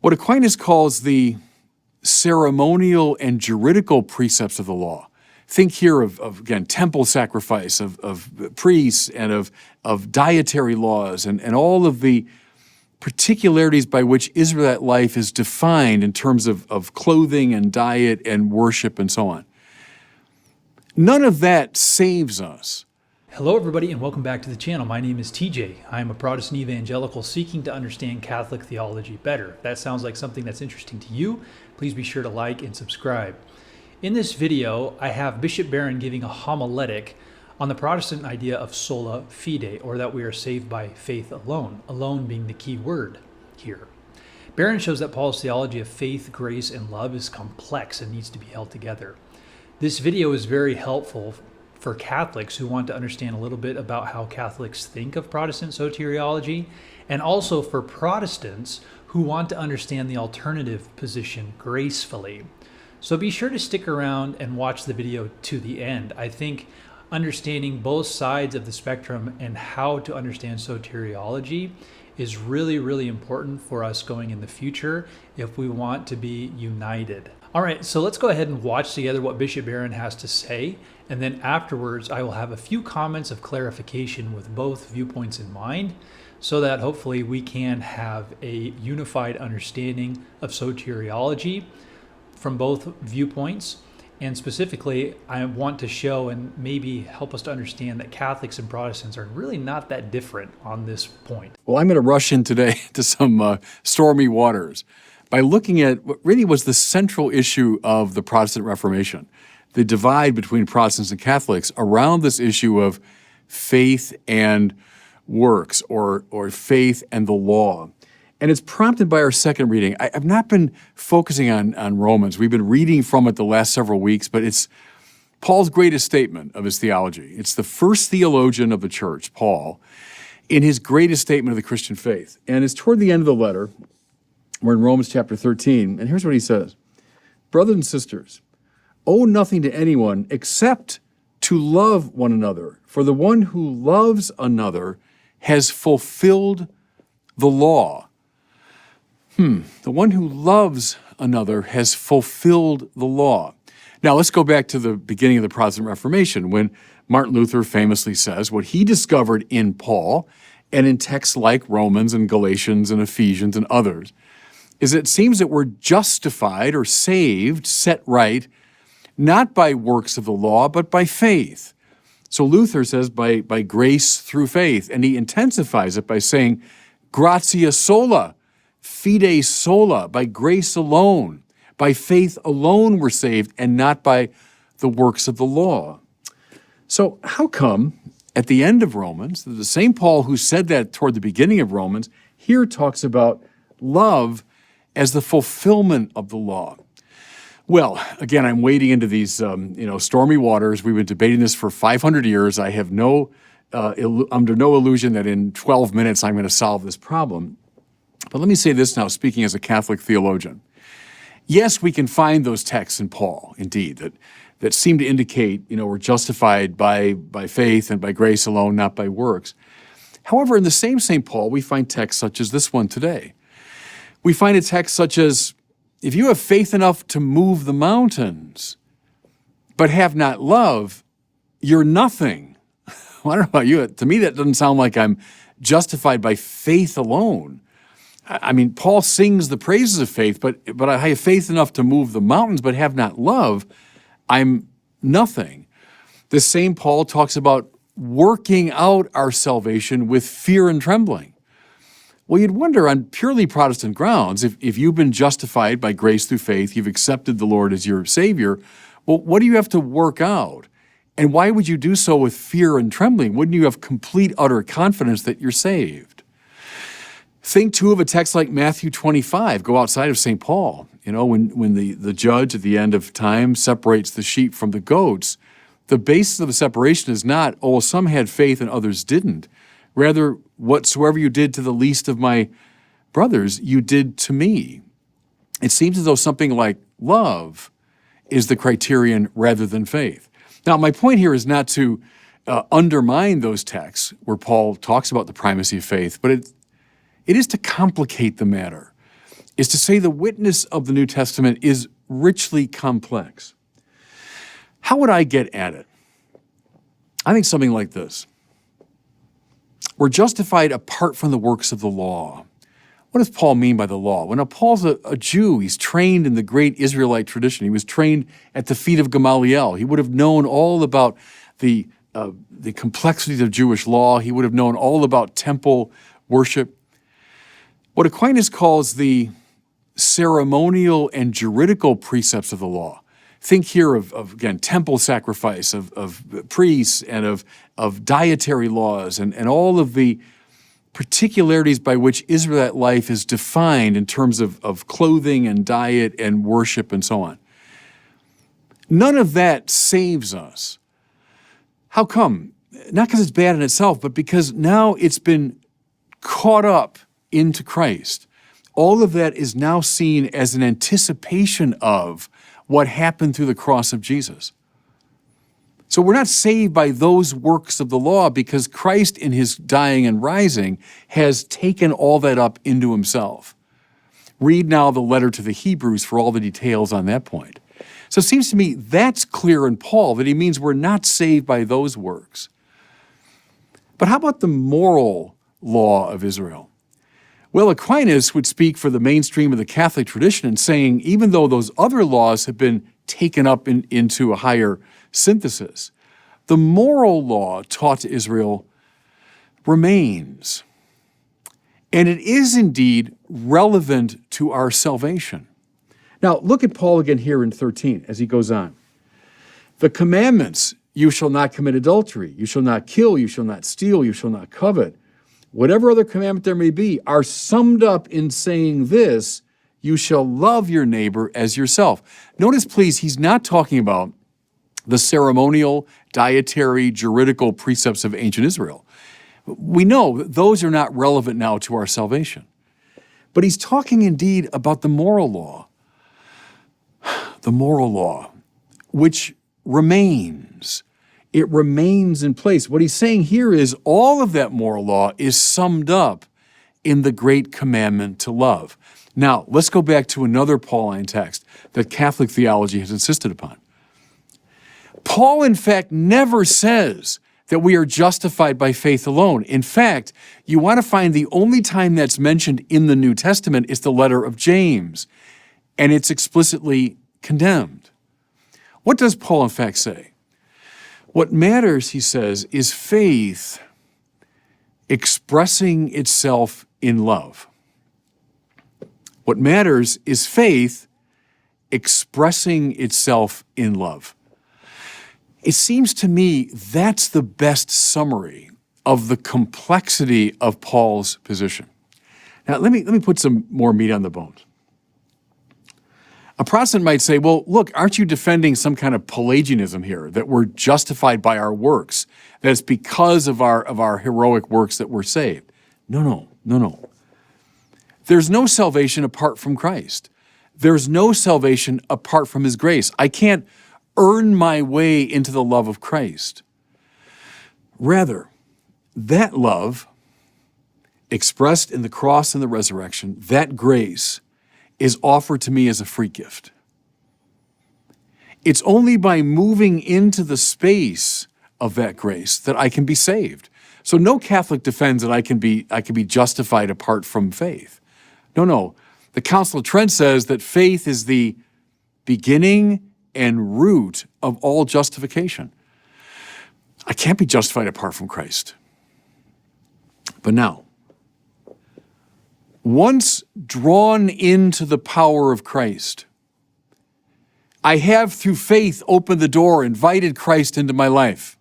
what Aquinas calls the ceremonial and juridical precepts of the law. Think here of again, temple sacrifice, of priests, and of dietary laws, and all of the particularities by which Israelite life is defined in terms of clothing and diet and worship and so on. None of that saves us. Hello everybody and welcome back to the channel. My name is TJ. I am a Protestant evangelical seeking to understand Catholic theology better. If that sounds like something that's interesting to you, please be sure to like and subscribe. In this video, I have Bishop Barron giving a homiletic on the Protestant idea of sola fide, or that we are saved by faith alone, alone being the key word here. Barron shows that Paul's theology of faith, grace, and love is complex and needs to be held together. This video is very helpful for Catholics who want to understand a little bit about how Catholics think of Protestant soteriology, and also for Protestants who want to understand the alternative position gracefully. So be sure to stick around and watch the video to the end. I think understanding both sides of the spectrum and how to understand soteriology is really, really important for us going in the future if we want to be united. All right, so let's go ahead and watch together what Bishop Barron has to say, and then afterwards I will have a few comments of clarification with both viewpoints in mind, so that hopefully we can have a unified understanding of soteriology from both viewpoints. And specifically, I want to show and maybe help us to understand that Catholics and Protestants are really not that different on this point. Well, I'm going to rush in today to some stormy waters by looking at what really was the central issue of the Protestant Reformation, the divide between Protestants and Catholics around this issue of faith and works, or faith and the law. And it's prompted by our second reading. I've not been focusing on Romans. We've been reading from it the last several weeks, but it's Paul's greatest statement of his theology. It's the first theologian of the church, Paul, in his greatest statement of the Christian faith. And it's toward the end of the letter. We're in Romans chapter 13, and here's what he says. Brothers and sisters, owe nothing to anyone except to love one another, for the one who loves another has fulfilled the law. The one who loves another has fulfilled the law. Now let's go back to the beginning of the Protestant Reformation, when Martin Luther famously says what he discovered in Paul and in texts like Romans and Galatians and Ephesians and others, is it seems that we're justified or saved, set right, not by works of the law, but by faith. So Luther says by grace through faith, and he intensifies it by saying, gratia sola, fide sola, by grace alone, by faith alone we're saved, and not by the works of the law. So how come at the end of Romans, the same Paul who said that toward the beginning of Romans, here talks about love as the fulfillment of the law? Well, again, I'm wading into these stormy waters. We've been debating this for 500 years. I have under no illusion that in 12 minutes I'm going to solve this problem. But let me say this now, speaking as a Catholic theologian. Yes, we can find those texts in Paul, indeed, that seem to indicate, we're justified by faith and by grace alone, not by works. However, in the same St. Paul, we find texts such as this one today. We find a text such as, if you have faith enough to move the mountains, but have not love, you're nothing. Well, I don't know about you. To me, that doesn't sound like I'm justified by faith alone. I mean, Paul sings the praises of faith, but I have faith enough to move the mountains, but have not love, I'm nothing. The same Paul talks about working out our salvation with fear and trembling. Well, you'd wonder on purely Protestant grounds, if you've been justified by grace through faith, you've accepted the Lord as your Savior, well, what do you have to work out? And why would you do so with fear and trembling? Wouldn't you have complete, utter confidence that you're saved? Think, too, of a text like Matthew 25, go outside of St. Paul. When the judge at the end of time separates the sheep from the goats, the basis of the separation is not, some had faith and others didn't. Rather, whatsoever you did to the least of my brothers, you did to me. It seems as though something like love is the criterion rather than faith. Now, my point here is not to undermine those texts where Paul talks about the primacy of faith, but it is to complicate the matter is to say the witness of the New Testament is richly complex. How would I get at it? I think something like this. We're justified apart from the works of the law. What does Paul mean by the law? Well, now, Paul's a Jew. He's trained in the great Israelite tradition. He was trained at the feet of Gamaliel. He would have known all about the complexities of Jewish law. He would have known all about temple worship. What Aquinas calls the ceremonial and juridical precepts of the law. Think here of again, temple sacrifice, of priests, and of dietary laws, and all of the particularities by which Israelite life is defined in terms of clothing and diet and worship and so on. None of that saves us. How come? Not because it's bad in itself, but because now it's been caught up into Christ. All of that is now seen as an anticipation of what happened through the cross of Jesus. So we're not saved by those works of the law because Christ in his dying and rising has taken all that up into himself. Read now the letter to the Hebrews for all the details on that point. So it seems to me that's clear in Paul, that he means we're not saved by those works. But how about the moral law of Israel? Well, Aquinas would speak for the mainstream of the Catholic tradition in saying, even though those other laws have been taken up into a higher synthesis, the moral law taught to Israel remains. And it is indeed relevant to our salvation. Now, look at Paul again here in 13 as he goes on. The commandments, you shall not commit adultery, you shall not kill, you shall not steal, you shall not covet, whatever other commandment there may be, are summed up in saying this, you shall love your neighbor as yourself. Notice, please, he's not talking about the ceremonial, dietary, juridical precepts of ancient Israel. We know that those are not relevant now to our salvation. But he's talking indeed about the moral law, which remains. It remains in place. What he's saying here is all of that moral law is summed up in the great commandment to love. Now, let's go back to another Pauline text that Catholic theology has insisted upon. Paul, in fact, never says that we are justified by faith alone. In fact, you want to find the only time that's mentioned in the New Testament is the letter of James, and it's explicitly condemned. What does Paul, in fact, say? What matters, he says, is faith expressing itself in love. What matters is faith expressing itself in love. It seems to me that's the best summary of the complexity of Paul's position. Now, let me put some more meat on the bones. A Protestant might say, well, look, aren't you defending some kind of Pelagianism here, that we're justified by our works, that it's because of our heroic works that we're saved? No. There's no salvation apart from Christ. There's no salvation apart from his grace. I can't earn my way into the love of Christ. Rather, that love, expressed in the cross and the resurrection, that grace, is offered to me as a free gift. It's only by moving into the space of that grace that I can be saved. So no Catholic defends that I can be justified apart from faith. No. The Council of Trent says that faith is the beginning and root of all justification. I can't be justified apart from Christ. But now, once drawn into the power of Christ, I have, through faith, opened the door, invited Christ into my life.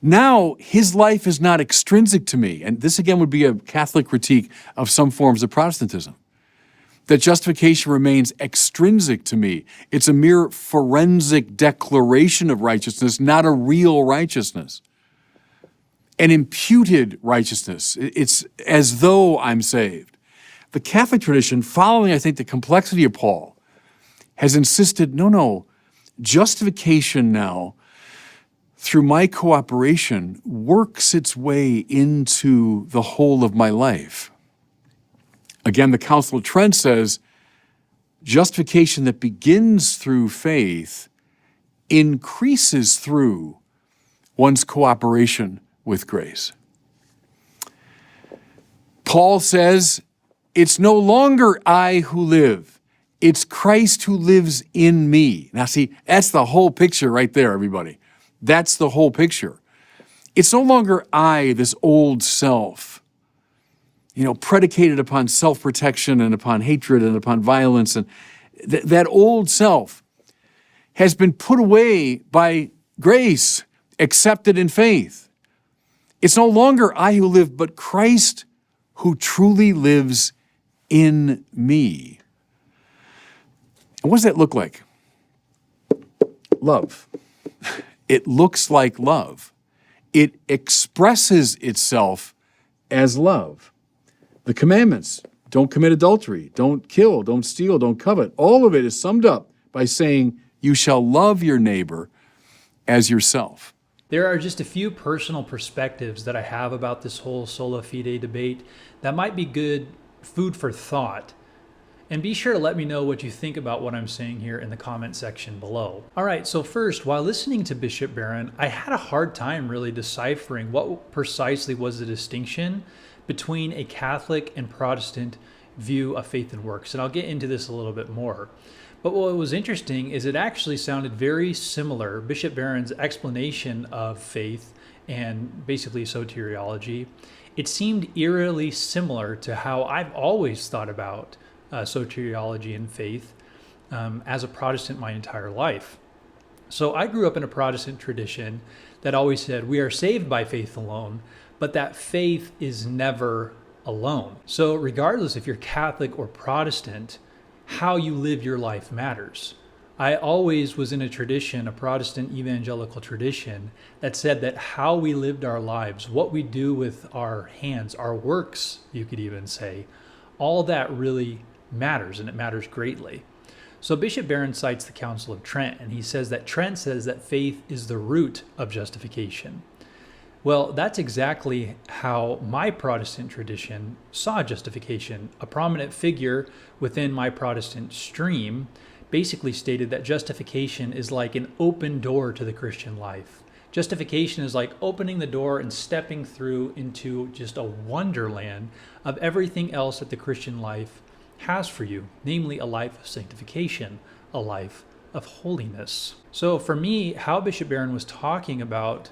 Now, his life is not extrinsic to me, and this again would be a Catholic critique of some forms of Protestantism, that justification remains extrinsic to me. It's a mere forensic declaration of righteousness, not a real righteousness. An imputed righteousness. It's as though I'm saved. The Catholic tradition, following, I think, the complexity of Paul, has insisted, no, justification now, through my cooperation, works its way into the whole of my life. Again, the Council of Trent says justification that begins through faith increases through one's cooperation with grace. Paul says, it's no longer I who live, it's Christ who lives in me. Now see, that's the whole picture right there, everybody. That's the whole picture. It's no longer I, this old self, predicated upon self-protection and upon hatred and upon violence. And that old self has been put away by grace, accepted in faith. It's no longer I who live, but Christ who truly lives in me. And what does that look like? Love. It looks like love. It expresses itself as love. The commandments, don't commit adultery, don't kill, don't steal, don't covet, all of it is summed up by saying, you shall love your neighbor as yourself. There are just a few personal perspectives that I have about this whole Sola Fide debate that might be good food for thought. And be sure to let me know what you think about what I'm saying here in the comment section below. All right, so first, while listening to Bishop Barron, I had a hard time really deciphering what precisely was the distinction between a Catholic and Protestant view of faith and works. And I'll get into this a little bit more. But what was interesting is it actually sounded very similar. Bishop Barron's explanation of faith and basically soteriology, it seemed eerily similar to how I've always thought about soteriology and faith as a Protestant my entire life. So I grew up in a Protestant tradition that always said we are saved by faith alone, but that faith is never alone. So regardless if you're Catholic or Protestant, how you live your life matters. I always was in a tradition, a Protestant evangelical tradition, that said that how we lived our lives, what we do with our hands, our works, you could even say, all that really matters, and it matters greatly. So Bishop Barron cites the Council of Trent, and he says that Trent says that faith is the root of justification. Well, that's exactly how my Protestant tradition saw justification. A prominent figure within my Protestant stream basically stated that justification is like an open door to the Christian life. Justification is like opening the door and stepping through into just a wonderland of everything else that the Christian life has for you, namely a life of sanctification, a life of holiness. So for me, how Bishop Barron was talking about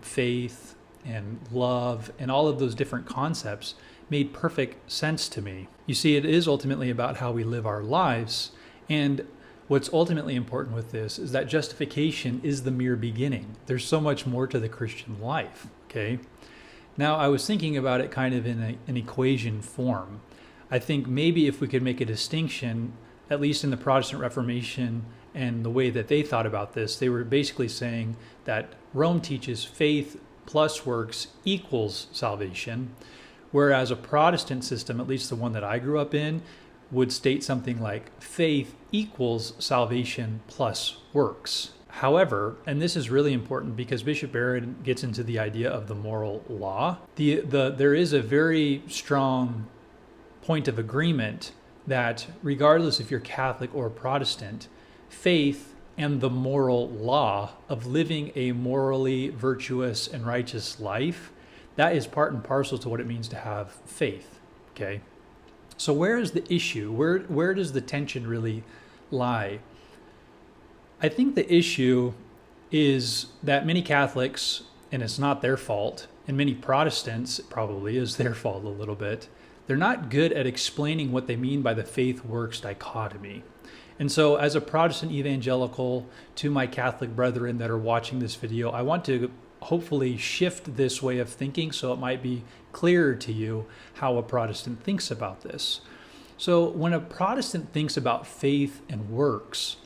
faith and love and all of those different concepts made perfect sense to me. You see, it is ultimately about how we live our lives, and what's ultimately important with this is that justification is the mere beginning. There's so much more to the Christian life, okay? Now, I was thinking about it kind of in an equation form. I think maybe if we could make a distinction, at least in the Protestant Reformation and the way that they thought about this, they were basically saying that Rome teaches faith plus works equals salvation, whereas a Protestant system, at least the one that I grew up in, would state something like faith equals salvation plus works. However, and this is really important because Bishop Barron gets into the idea of the moral law, there is a very strong point of agreement that regardless if you're Catholic or Protestant, faith and the moral law of living a morally virtuous and righteous life, that is part and parcel to what it means to have faith, okay? So where is the issue? Where does the tension really lie? I think the issue is that many Catholics, and it's not their fault, and many Protestants, it probably is their fault a little bit, they're not good at explaining what they mean by the faith-works dichotomy. And so as a Protestant evangelical, to my Catholic brethren that are watching this video, I want to hopefully shift this way of thinking so it might be clearer to you how a Protestant thinks about this. So when a Protestant thinks about faith and works,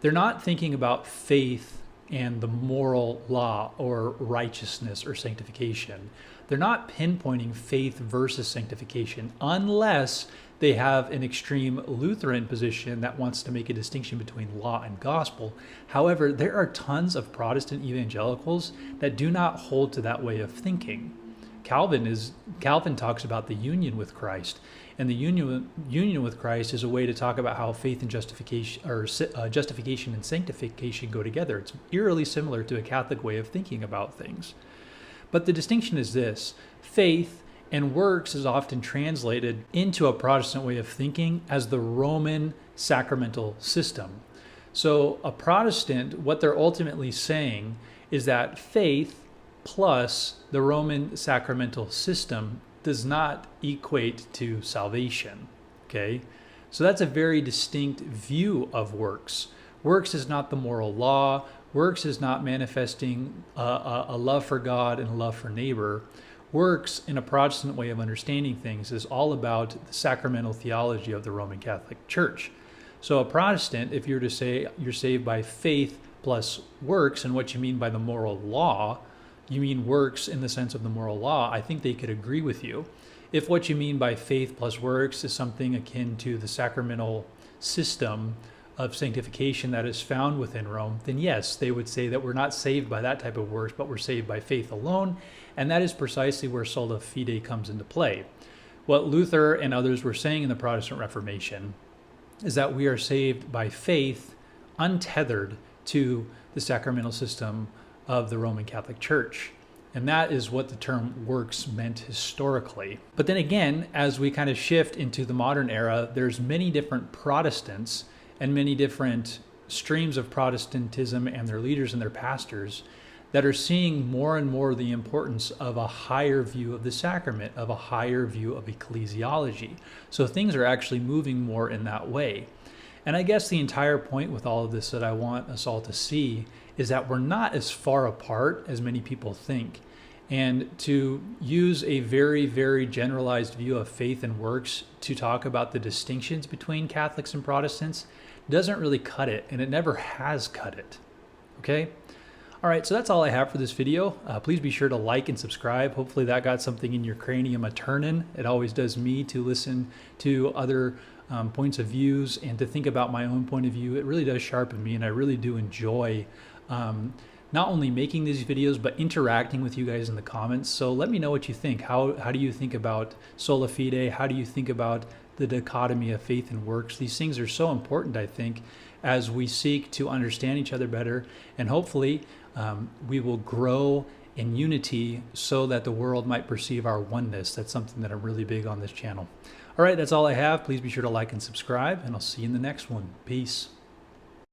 they're not thinking about faith and the moral law or righteousness or sanctification. They're not pinpointing faith versus sanctification unless they have an extreme Lutheran position that wants to make a distinction between law and gospel. However, there are tons of Protestant evangelicals that do not hold to that way of thinking. Calvin talks about the union with Christ, And the union with Christ is a way to talk about how faith and justification, or justification and sanctification, go together. It's eerily similar to a Catholic way of thinking about things. But the distinction is this: faith and works is often translated into a Protestant way of thinking as the Roman sacramental system. So a Protestant, what they're ultimately saying is that faith plus the Roman sacramental system does not equate to salvation, okay? So that's a very distinct view of works. Works is not the moral law. Works is not manifesting a love for God and a love for neighbor. Works, in a Protestant way of understanding things, is all about the sacramental theology of the Roman Catholic Church. So a Protestant, if you're to say you're saved by faith plus works, and what you mean by the moral law, you mean works in the sense of the moral law, I think they could agree with you. If what you mean by faith plus works is something akin to the sacramental system of sanctification that is found within Rome, then yes, they would say that we're not saved by that type of works, but we're saved by faith alone. And that is precisely where Sola Fide comes into play. What Luther and others were saying in the Protestant Reformation is that we are saved by faith untethered to the sacramental system of the Roman Catholic Church. And that is what the term works meant historically. But then again, as we kind of shift into the modern era, there's many different Protestants and many different streams of Protestantism and their leaders and their pastors that are seeing more and more the importance of a higher view of the sacrament, of a higher view of ecclesiology. So things are actually moving more in that way. And I guess the entire point with all of this that I want us all to see is that we're not as far apart as many people think. And to use a very, very generalized view of faith and works to talk about the distinctions between Catholics and Protestants doesn't really cut it, and it never has cut it. Okay? All right, so that's all I have for this video. Please be sure to like and subscribe. Hopefully that got something in your cranium a-turnin'. It always does me to listen to other points of views and to think about my own point of view. It really does sharpen me, and I really do enjoy not only making these videos, but interacting with you guys in the comments. So let me know what you think. How do you think about Sola Fide? How do you think about the dichotomy of faith and works? These things are so important, I think, as we seek to understand each other better, and hopefully we will grow in unity so that the world might perceive our oneness. That's something that I'm really big on this channel. All right, that's all I have. Please be sure to like and subscribe, and I'll see you in the next one. Peace.